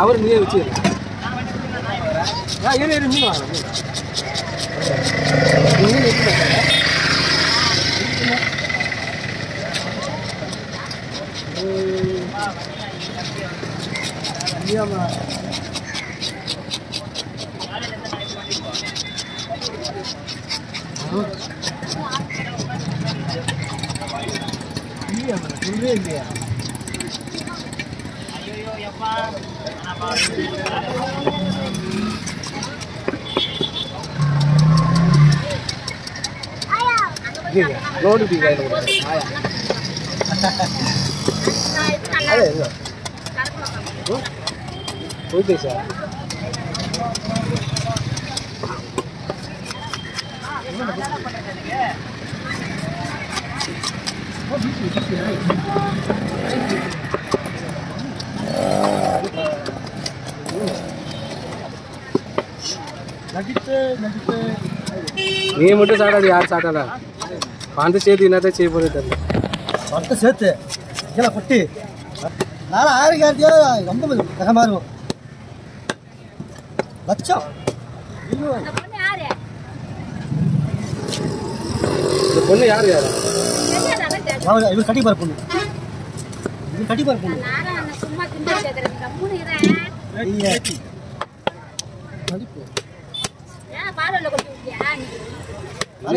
அவர் நீயே வச்சு ஏறி மீன் வாங்க இல்லையா நோட்டு ஓகே சார் நீ மட்டும் சாப்பிடாது யார் சாப்பிட்டாடா பணத்தை சேர்த்து என்னதான் செய்ய போறது தெரியல பணத்தை சேர்த்து இல்லை கொட்டி நானும் 1000 ரொம்ப ரகமாக இருக்கும் லட்சம் இந்த பொண்ணு யார் யார் இவர் கட்டி பாரு பொண்ணு இவர் கட்டி பாரு பொண்ணு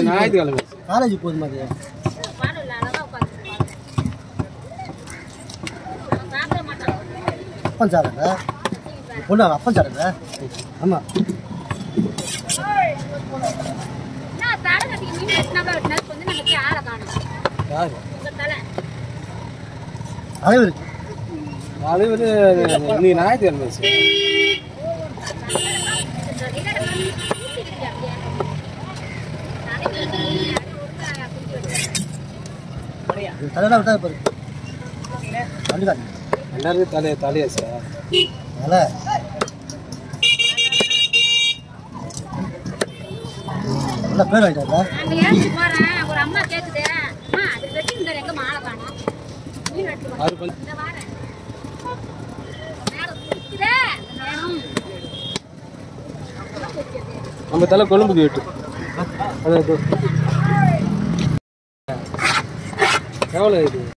ஞாயிற்றுக்கிழமை காலேஜ் போகுது மாதிரி அப்பன் சாருங்க பொண்ணு அப்பன் சாருங்க ஆமாம் தலைவர் தலைவர் நீ ஞாயிற்றுக்கிழமை தலைவராக விட்டா பாரு கண்டுக்காது எல்லாருமே தலையா சார் தலை நல்லா பேர் வாங்கிட்டாங்க நம்ம தலை கொழும்புக்கு விட்டு எவ்வளோ இது